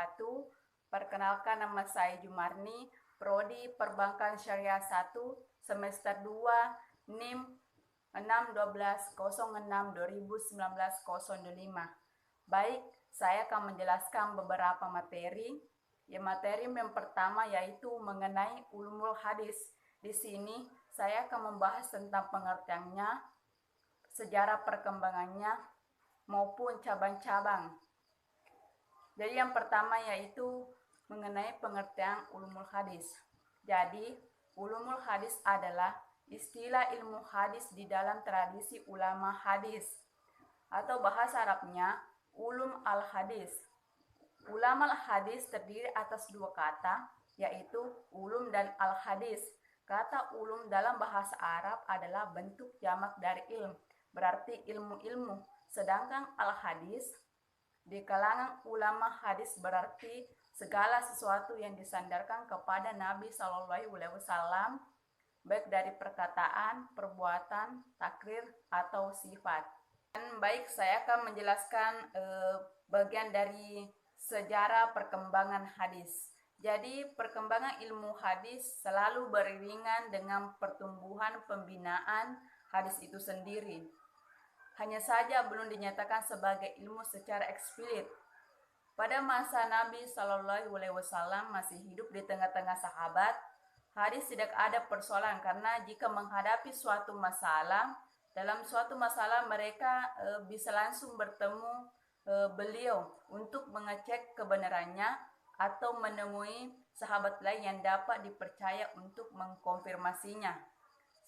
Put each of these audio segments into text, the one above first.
wabarakatuh. Perkenalkan, nama saya Jumarni, Prodi Perbankan Syariah 1, semester 2, NIM 61206-2019-05. Baik, saya akan menjelaskan beberapa materi. Materi yang pertama yaitu mengenai ulumul hadis. Di sini saya akan membahas tentang pengertiannya, sejarah perkembangannya, maupun cabang-cabang. Jadi yang pertama yaitu mengenai pengertian ulumul hadis. Jadi ulumul hadis adalah istilah ilmu hadis di dalam tradisi ulama hadis, atau bahasa Arabnya ulum al-hadis. Ulama al-hadis terdiri atas dua kata, yaitu ulum dan al-hadis. Kata ulum dalam bahasa Arab adalah bentuk jamak dari ilm, berarti ilmu-ilmu. Sedangkan al-hadis di kalangan ulama hadis berarti segala sesuatu yang disandarkan kepada Nabi SAW, baik dari perkataan, perbuatan, takrir, atau sifat. Dan baik, saya akan menjelaskan bagian dari sejarah perkembangan hadis. Jadi perkembangan ilmu hadis selalu beriringan dengan pertumbuhan pembinaan hadis itu sendiri. Hanya saja belum dinyatakan sebagai ilmu secara eksplisit. Pada masa Nabi SAW masih hidup di tengah-tengah sahabat, hadis tidak ada persoalan karena jika menghadapi suatu masalah, dalam suatu masalah mereka bisa langsung bertemu beliau untuk mengecek kebenarannya atau menemui sahabat lain yang dapat dipercaya untuk mengkonfirmasinya.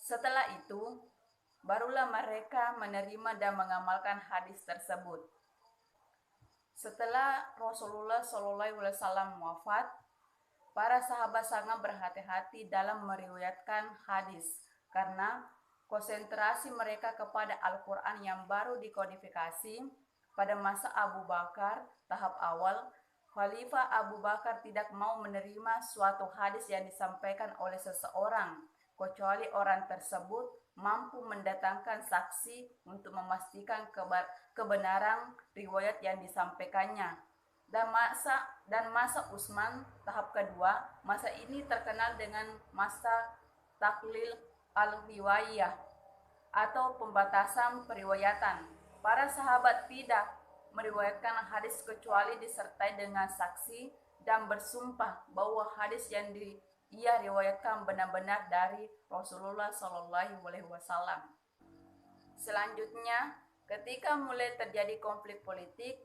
Setelah itu, barulah mereka menerima dan mengamalkan hadis tersebut. Setelah Rasulullah SAW wafat, para sahabat sangat berhati-hati dalam meriwayatkan hadis karena konsentrasi mereka kepada Al-Quran yang baru dikodifikasi pada masa Abu Bakar. Tahap awal, Khalifah Abu Bakar tidak mau menerima suatu hadis yang disampaikan oleh seseorang kecuali orang tersebut mampu mendatangkan saksi untuk memastikan kebenaran riwayat yang disampaikannya. Dan masa Utsman, tahap kedua, masa ini terkenal dengan masa taklil al-riwayah atau pembatasan periwayatan. Para sahabat tidak meriwayatkan hadis kecuali disertai dengan saksi dan bersumpah bahwa hadis yang ia riwayatkan benar-benar dari Rasulullah SAW. Selanjutnya, ketika mulai terjadi konflik politik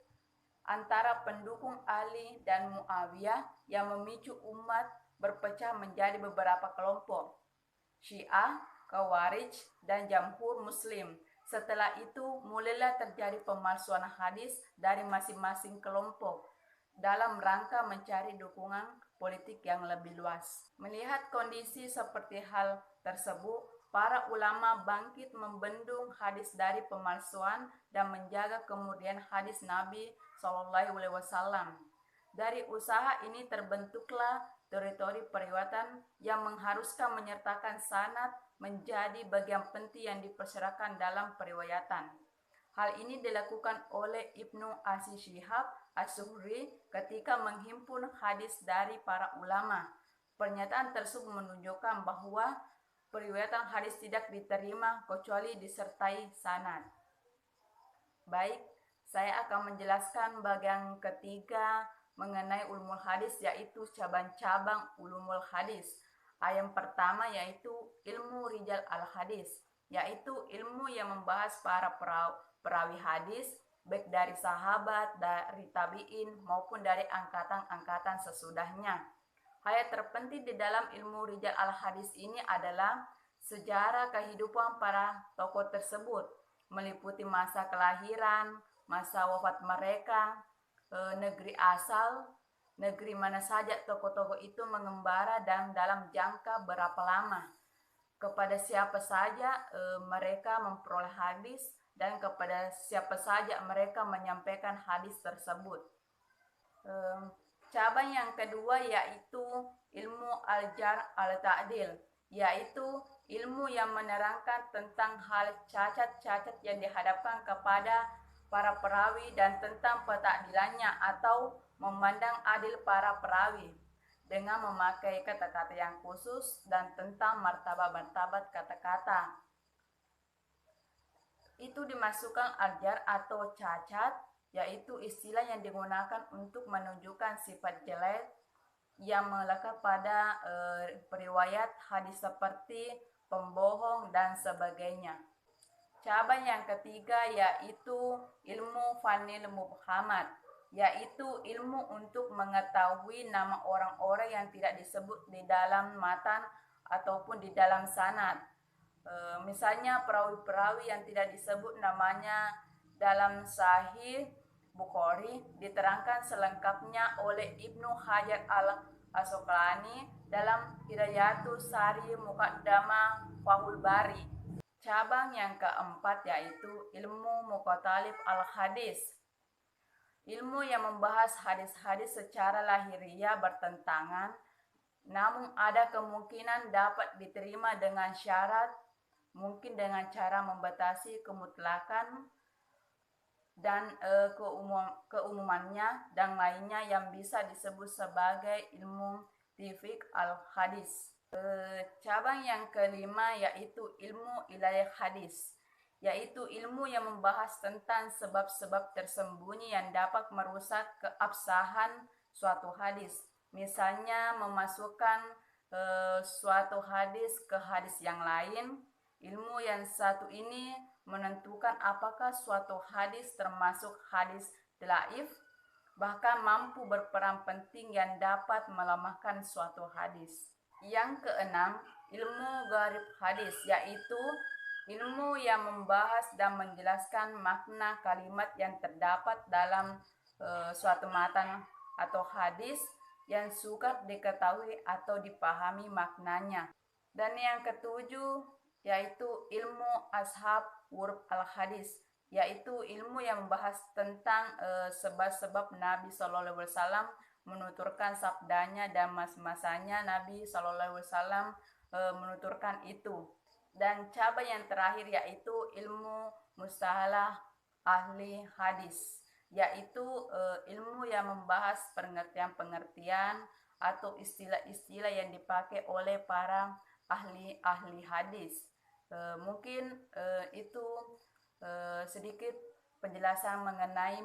antara pendukung Ali dan Muawiyah yang memicu umat berpecah menjadi beberapa kelompok, Syiah, Khawarij, dan Jamhur Muslim. Setelah itu mulailah terjadi pemalsuan hadis dari masing-masing kelompok dalam rangka mencari dukungan politik yang lebih luas. Melihat kondisi seperti hal tersebut, para ulama bangkit membendung hadis dari pemalsuan dan menjaga kemurnian hadis Nabi SAW. Dari usaha ini terbentuklah teritori periwayatan yang mengharuskan menyertakan sanad menjadi bagian penting yang dipersyaratkan dalam periwayatan. Hal ini dilakukan oleh Ibnu Asi Syihab As-Zuhri ketika menghimpun hadis dari para ulama. Pernyataan tersebut menunjukkan bahwa periwayatan hadis tidak diterima kecuali disertai sanad. Baik, saya akan menjelaskan bagian ketiga mengenai ulumul hadis, yaitu cabang-cabang ulumul hadis. Yang pertama yaitu ilmu rijal al-hadis, yaitu ilmu yang membahas para perawi hadis, baik dari sahabat, dari tabi'in, maupun dari angkatan-angkatan sesudahnya. Hal yang terpenting di dalam ilmu rijal al-hadis ini adalah sejarah kehidupan para tokoh tersebut, meliputi masa kelahiran, masa wafat mereka, negeri asal, negeri mana saja tokoh-tokoh itu mengembara, dan dalam jangka berapa lama, kepada siapa saja mereka memperoleh hadis, dan kepada siapa saja mereka menyampaikan hadis tersebut. Cabang yang kedua yaitu ilmu al-jar al-ta'dil, yaitu ilmu yang menerangkan tentang hal cacat-cacat yang dihadapkan kepada para perawi dan tentang petakdilannya atau memandang adil para perawi dengan memakai kata-kata yang khusus dan tentang martabat-martabat kata-kata. Itu dimasukkan ajar atau cacat, yaitu istilah yang digunakan untuk menunjukkan sifat jelek yang melekat pada periwayat hadis seperti pembohong dan sebagainya. Cabang yang ketiga yaitu ilmu fanil mubhamat, yaitu ilmu untuk mengetahui nama orang-orang yang tidak disebut di dalam matan ataupun di dalam sanad. Misalnya perawi-perawi yang tidak disebut namanya dalam Sahih Bukhari diterangkan selengkapnya oleh Ibnu Hajar al-Asqalani dalam Hidayatus Sari Muqaddamah Fathul Bari. Cabang yang keempat yaitu ilmu muqatalib al-hadis, ilmu yang membahas hadis-hadis secara lahiriah bertentangan, namun ada kemungkinan dapat diterima dengan syarat, mungkin dengan cara membatasi kemutlakan dan keumumannya dan lainnya yang bisa disebut sebagai ilmu tifik al-hadis. Cabang yang kelima yaitu ilmu ilayah hadis, yaitu ilmu yang membahas tentang sebab-sebab tersembunyi yang dapat merusak keabsahan suatu hadis. Misalnya memasukkan suatu hadis ke hadis yang lain. Ilmu yang satu ini menentukan apakah suatu hadis termasuk hadis dhaif, bahkan mampu berperan penting yang dapat melemahkan suatu hadis. Yang keenam, ilmu gharib hadis, yaitu ilmu yang membahas dan menjelaskan makna kalimat yang terdapat dalam suatu matan atau hadis yang sukar diketahui atau dipahami maknanya. Dan yang ketujuh yaitu ilmu ashab uruf al-hadis, yaitu ilmu yang membahas tentang sebab-sebab Nabi SAW menuturkan sabdanya dan mas-masanya Nabi SAW menuturkan itu. Dan cabang yang terakhir yaitu ilmu mustalah ahli hadis, yaitu ilmu yang membahas pengertian-pengertian atau istilah-istilah yang dipakai oleh para ahli hadis. Mungkin itu sedikit penjelasan mengenai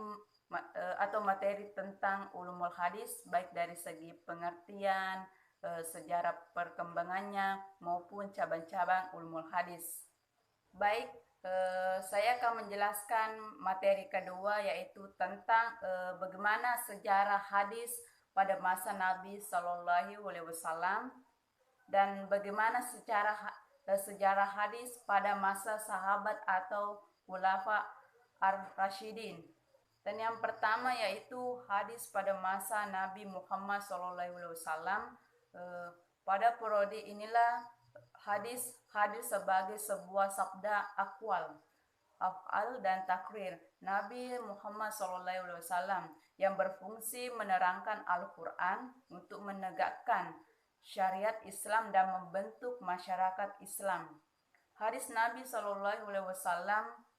atau materi tentang ulumul hadis, baik dari segi pengertian, sejarah perkembangannya maupun cabang-cabang ulumul hadis. Baik, saya akan menjelaskan materi kedua yaitu tentang bagaimana sejarah hadis pada masa Nabi Shallallahu Alaihi Wasallam dan bagaimana sejarah hadis pada masa sahabat atau khulafa ar-rasyidin. Dan yang pertama yaitu hadis pada masa Nabi Muhammad SAW. Pada periode inilah hadis hadir sebagai sebuah sabda akwal, af'al dan takrir Nabi Muhammad SAW yang berfungsi menerangkan Al-Quran untuk menegakkan syariat Islam dan membentuk masyarakat Islam. Hadis Nabi SAW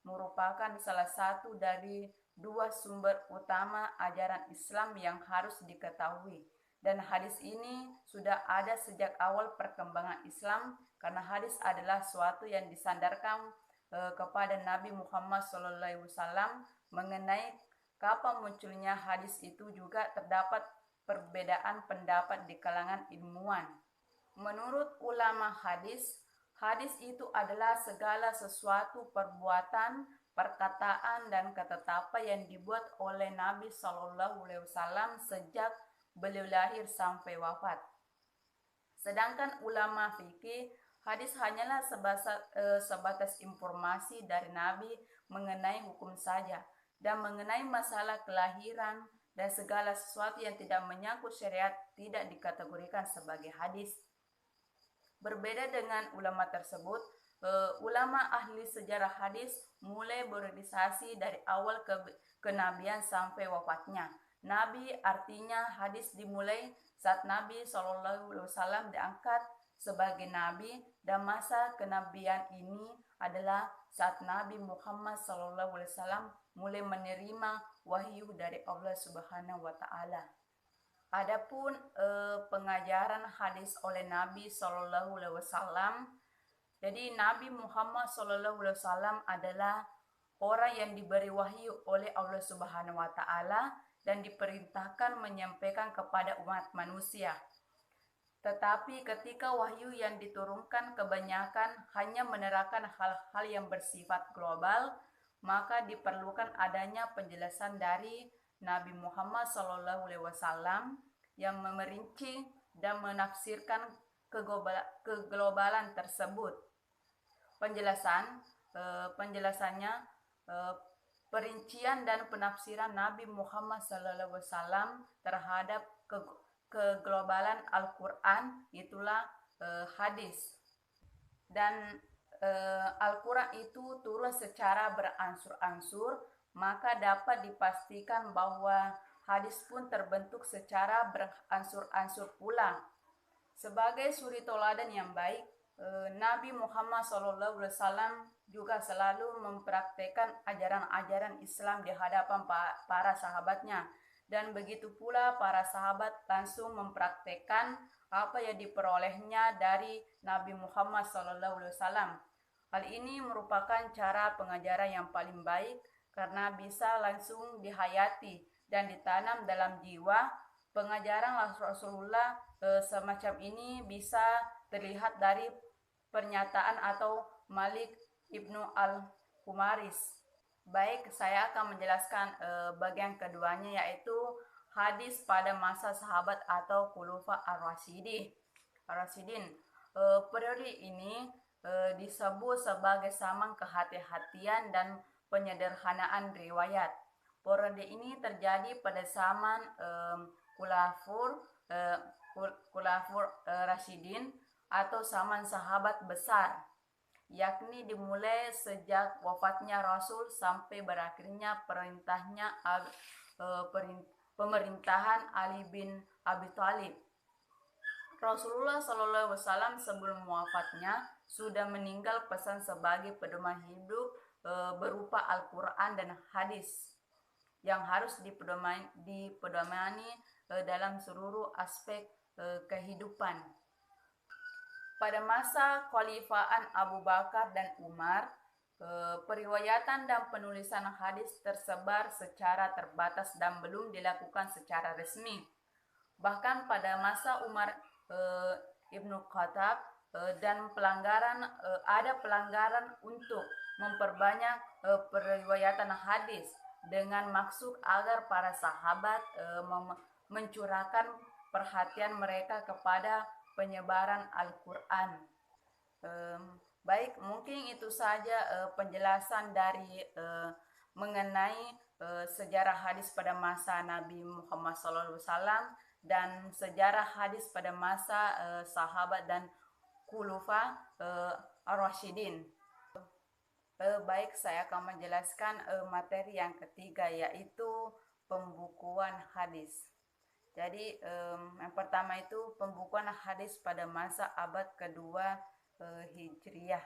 merupakan salah satu dari dua sumber utama ajaran Islam yang harus diketahui. Dan hadis ini sudah ada sejak awal perkembangan Islam karena hadis adalah suatu yang disandarkan kepada Nabi Muhammad SAW. Mengenai kapan munculnya hadis itu juga terdapat perbedaan pendapat di kalangan ilmuwan. Menurut ulama hadis, hadis itu adalah segala sesuatu perbuatan, perkataan, dan ketetapan yang dibuat oleh Nabi SAW sejak beliau lahir sampai wafat. Sedangkan ulama fikih, hadis hanyalah sebatas informasi dari Nabi mengenai hukum saja dan mengenai masalah kelahiran dan segala sesuatu yang tidak menyangkut syariat tidak dikategorikan sebagai hadis. Berbeda dengan ulama tersebut, ulama ahli sejarah hadis mulai berealisasi dari awal kenabian sampai wafatnya. Nabi artinya hadis dimulai saat Nabi SAW diangkat sebagai nabi, dan masa kenabian ini adalah saat Nabi Muhammad SAW mulai menerima wahyu dari Allah Subhanahu wa Ta'ala. Adapun pengajaran hadis oleh Nabi SAW, jadi Nabi Muhammad SAW adalah orang yang diberi wahyu oleh Allah Subhanahu wa Ta'ala dan diperintahkan menyampaikan kepada umat manusia. Tetapi ketika wahyu yang diturunkan kebanyakan hanya menerangkan hal-hal yang bersifat global, maka diperlukan adanya penjelasan dari Nabi Muhammad SAW yang memerinci dan menafsirkan keglobalan tersebut. Penjelasannya, perincian dan penafsiran Nabi Muhammad SAW terhadap keglobalan Al-Quran itulah hadis. Dan Al-Quran itu turun secara beransur-ansur, maka dapat dipastikan bahwa hadis pun terbentuk secara beransur-ansur pula. Sebagai suri teladan yang baik, Nabi Muhammad SAW juga selalu mempraktekkan ajaran-ajaran Islam di hadapan para sahabatnya. Dan begitu pula para sahabat langsung mempraktekkan apa yang diperolehnya dari Nabi Muhammad SAW. Hal ini merupakan cara pengajaran yang paling baik karena bisa langsung dihayati dan ditanam dalam jiwa. Pengajaran Rasulullah semacam ini bisa terlihat dari pernyataan atau Malik Ibnu Al-Humaris. Baik, saya akan menjelaskan bagian keduanya, yaitu hadis pada masa sahabat atau Khulafa ar-Rasyidin. Periode ini disebut sebagai zaman kehati-hatian dan penyederhanaan riwayat. Periode ini terjadi pada zaman Khulafaur Rasyidin atau zaman sahabat besar, yakni dimulai sejak wafatnya Rasul sampai berakhirnya pemerintahan Ali bin Abi Thalib. Rasulullah SAW sebelum wafatnya sudah meninggal pesan sebagai pedoman hidup berupa Al-Quran dan hadis yang harus dipedomani dalam seluruh aspek kehidupan. Pada masa kekhalifahan Abu Bakar dan Umar, periwayatan dan penulisan hadis tersebar secara terbatas dan belum dilakukan secara resmi. Bahkan pada masa Umar Ibnu Khattab dan ada pelanggaran untuk memperbanyak periwayatan hadis dengan maksud agar para sahabat mencurahkan perhatian mereka kepada penyebaran Al-Quran. Baik, mungkin itu saja penjelasan dari mengenai sejarah hadis pada masa Nabi Muhammad SAW dan sejarah hadis pada masa sahabat dan Khulafa ar-Rasyidin. Baik, saya akan menjelaskan materi yang ketiga, yaitu pembukuan hadis. Jadi yang pertama itu pembukuan hadis pada masa abad kedua Hijriah.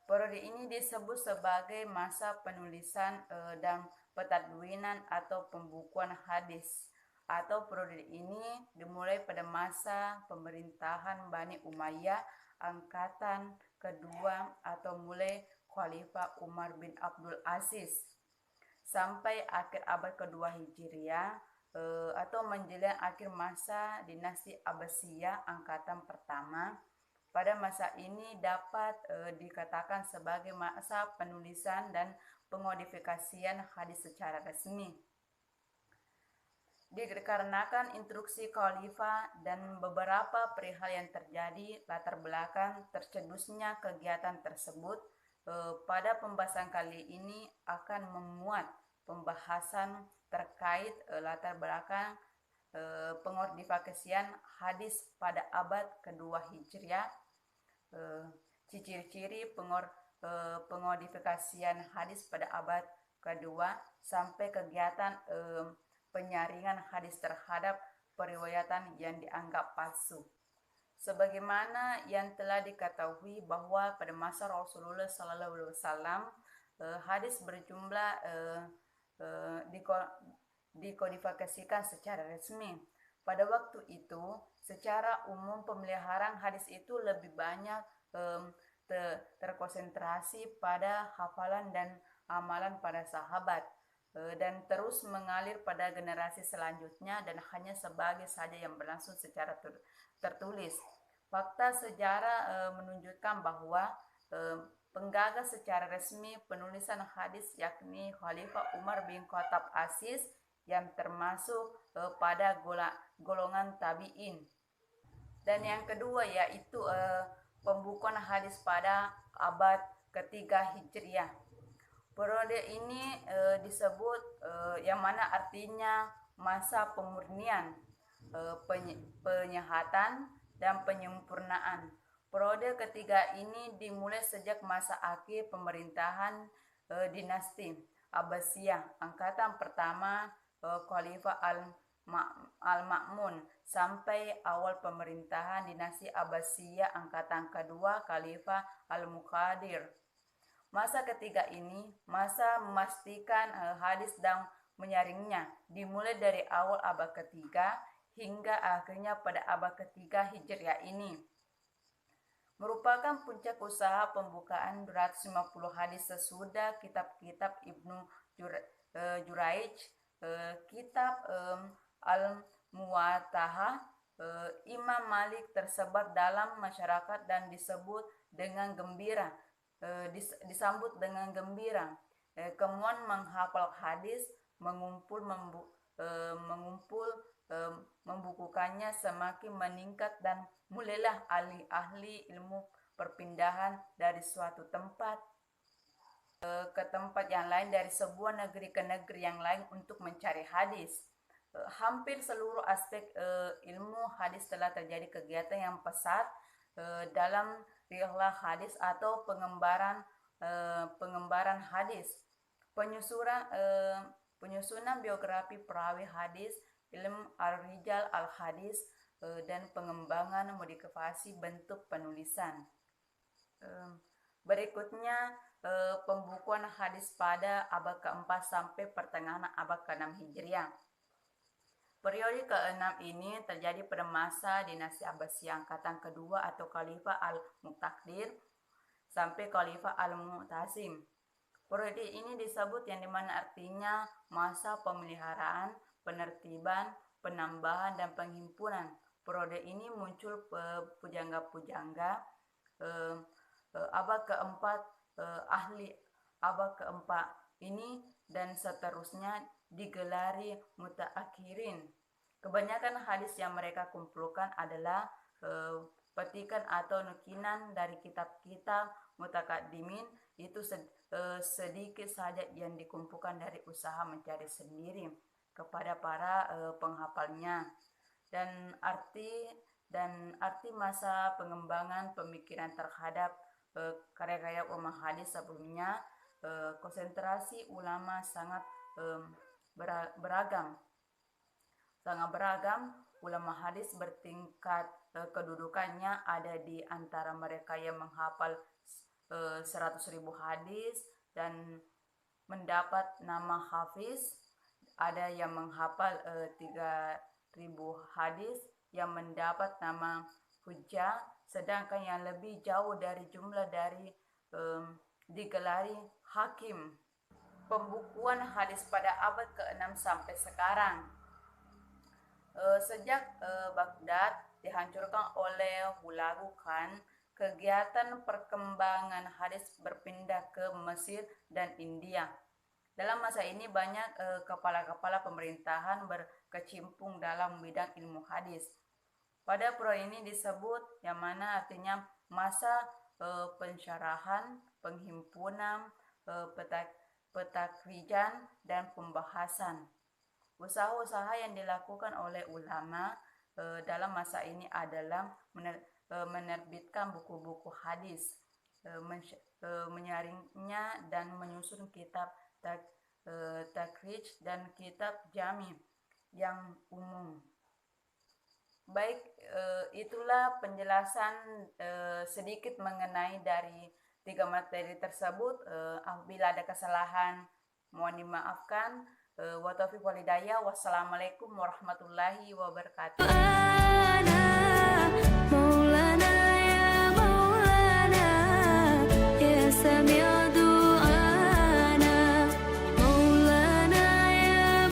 Periode ini disebut sebagai masa penulisan dan pentadwinan atau pembukuan hadis. Atau periode ini dimulai pada masa pemerintahan Bani Umayyah angkatan kedua atau mulai Khalifah Umar bin Abdul Aziz sampai akhir abad kedua Hijriah atau menjelang akhir masa dinasti Abbasiyah angkatan pertama. Pada masa ini dapat dikatakan sebagai masa penulisan dan pengodifikasian hadis secara resmi. Dikarenakan instruksi khalifah dan beberapa perihal yang terjadi latar belakang tercetusnya kegiatan tersebut, pada pembahasan kali ini akan memuat pembahasan terkait latar belakang pengodifikasian hadis pada abad kedua Hijriah, ciri-ciri pengodifikasian hadis pada abad kedua, sampai kegiatan penyaringan hadis terhadap periwayatan yang dianggap palsu. Sebagaimana yang telah diketahui bahwa pada masa Rasulullah SAW hadis berjumlah dikodifikasikan secara resmi. Pada waktu itu, secara umum pemeliharaan hadis itu lebih banyak terkonsentrasi pada hafalan dan amalan para sahabat dan terus mengalir pada generasi selanjutnya dan hanya sebagai saja yang berlangsung secara tertulis. Fakta sejarah menunjukkan bahwa penggagas secara resmi penulisan hadis yakni Khalifah Umar bin Khattab Aziz yang termasuk pada golongan tabi'in. Dan yang kedua yaitu pembukuan hadis pada abad ketiga Hijriah. Periode ini disebut yang mana artinya masa pemurnian, penyehatan, dan penyempurnaan. Periode ketiga ini dimulai sejak masa akhir pemerintahan dinasti Abbasiyah, angkatan pertama Khalifah Al-Ma'mun sampai awal pemerintahan dinasti Abbasiyah angkatan kedua Khalifah Al-Muqtadir. Masa ketiga ini masa memastikan hadis dan menyaringnya, dimulai dari awal abad ketiga hingga akhirnya pada abad ketiga Hijriah ini. Merupakan puncak usaha pembukaan 250 hadis sesudah kitab-kitab Ibnu Jurayj, kitab Al-Muwattah, Imam Malik tersebar dalam masyarakat dan disambut dengan gembira. Kemudian menghafal hadis, membukukannya semakin meningkat dan mulailah ahli-ahli ilmu perpindahan dari suatu tempat ke tempat yang lain, dari sebuah negeri ke negeri yang lain untuk mencari hadis. Hampir seluruh aspek ilmu hadis telah terjadi kegiatan yang pesat dalam rihlah hadis atau pengembaraan hadis, penyusunan biografi perawi hadis, ilmu al-rijal al-hadis, dan pengembangan modifikasi bentuk penulisan. Berikutnya pembukuan hadis pada abad ke-4 sampai pertengahan abad ke-6 Hijriah. Periode ke-6 ini terjadi pada masa dinasti Abbasiyah angkatan kedua atau Khalifah Al-Muqtadir sampai Khalifah Al-Mu'tasim. Periode ini disebut yang dimana artinya masa pemeliharaan, penertiban, penambahan, dan penghimpunan. Periode ini muncul pujangga-pujangga abad keempat, ahli abad keempat ini dan seterusnya digelari mutaakhirin. Kebanyakan hadis yang mereka kumpulkan adalah petikan atau nukilan dari kitab-kitab mutakaddimin. Itu sedikit saja yang dikumpulkan dari usaha mencari sendiri kepada para penghafalnya. Dan arti masa pengembangan pemikiran terhadap karya-karya ulama hadis sebelumnya, konsentrasi ulama sangat beragam. Ulama hadis bertingkat kedudukannya, ada di antara mereka yang menghafal 100.000 hadis dan mendapat nama hafiz, ada yang menghafal 3.000 hadis yang mendapat nama hujjah, sedangkan yang lebih jauh dari jumlah digelari hakim. Pembukuan hadis pada abad ke-6 sampai sekarang. Sejak Baghdad dihancurkan oleh Hulagu Khan, kegiatan perkembangan hadis berpindah ke Mesir dan India. Dalam masa ini banyak kepala-kepala pemerintahan berkecimpung dalam bidang ilmu hadis. Pada periode ini disebut yang mana artinya masa pensyarahan, penghimpunan, petakrijan, dan pembahasan. Usaha-usaha yang dilakukan oleh ulama dalam masa ini adalah menerbitkan buku-buku hadis, menyaringnya dan menyusun kitab takrij dan kitab jami yang umum. Baik, itulah penjelasan sedikit mengenai dari 3 materi tersebut. Apabila ada kesalahan, mohon dimaafkan. Wa taufiq wal hidayah. Wassalamualaikum warahmatullahi wabarakatuh.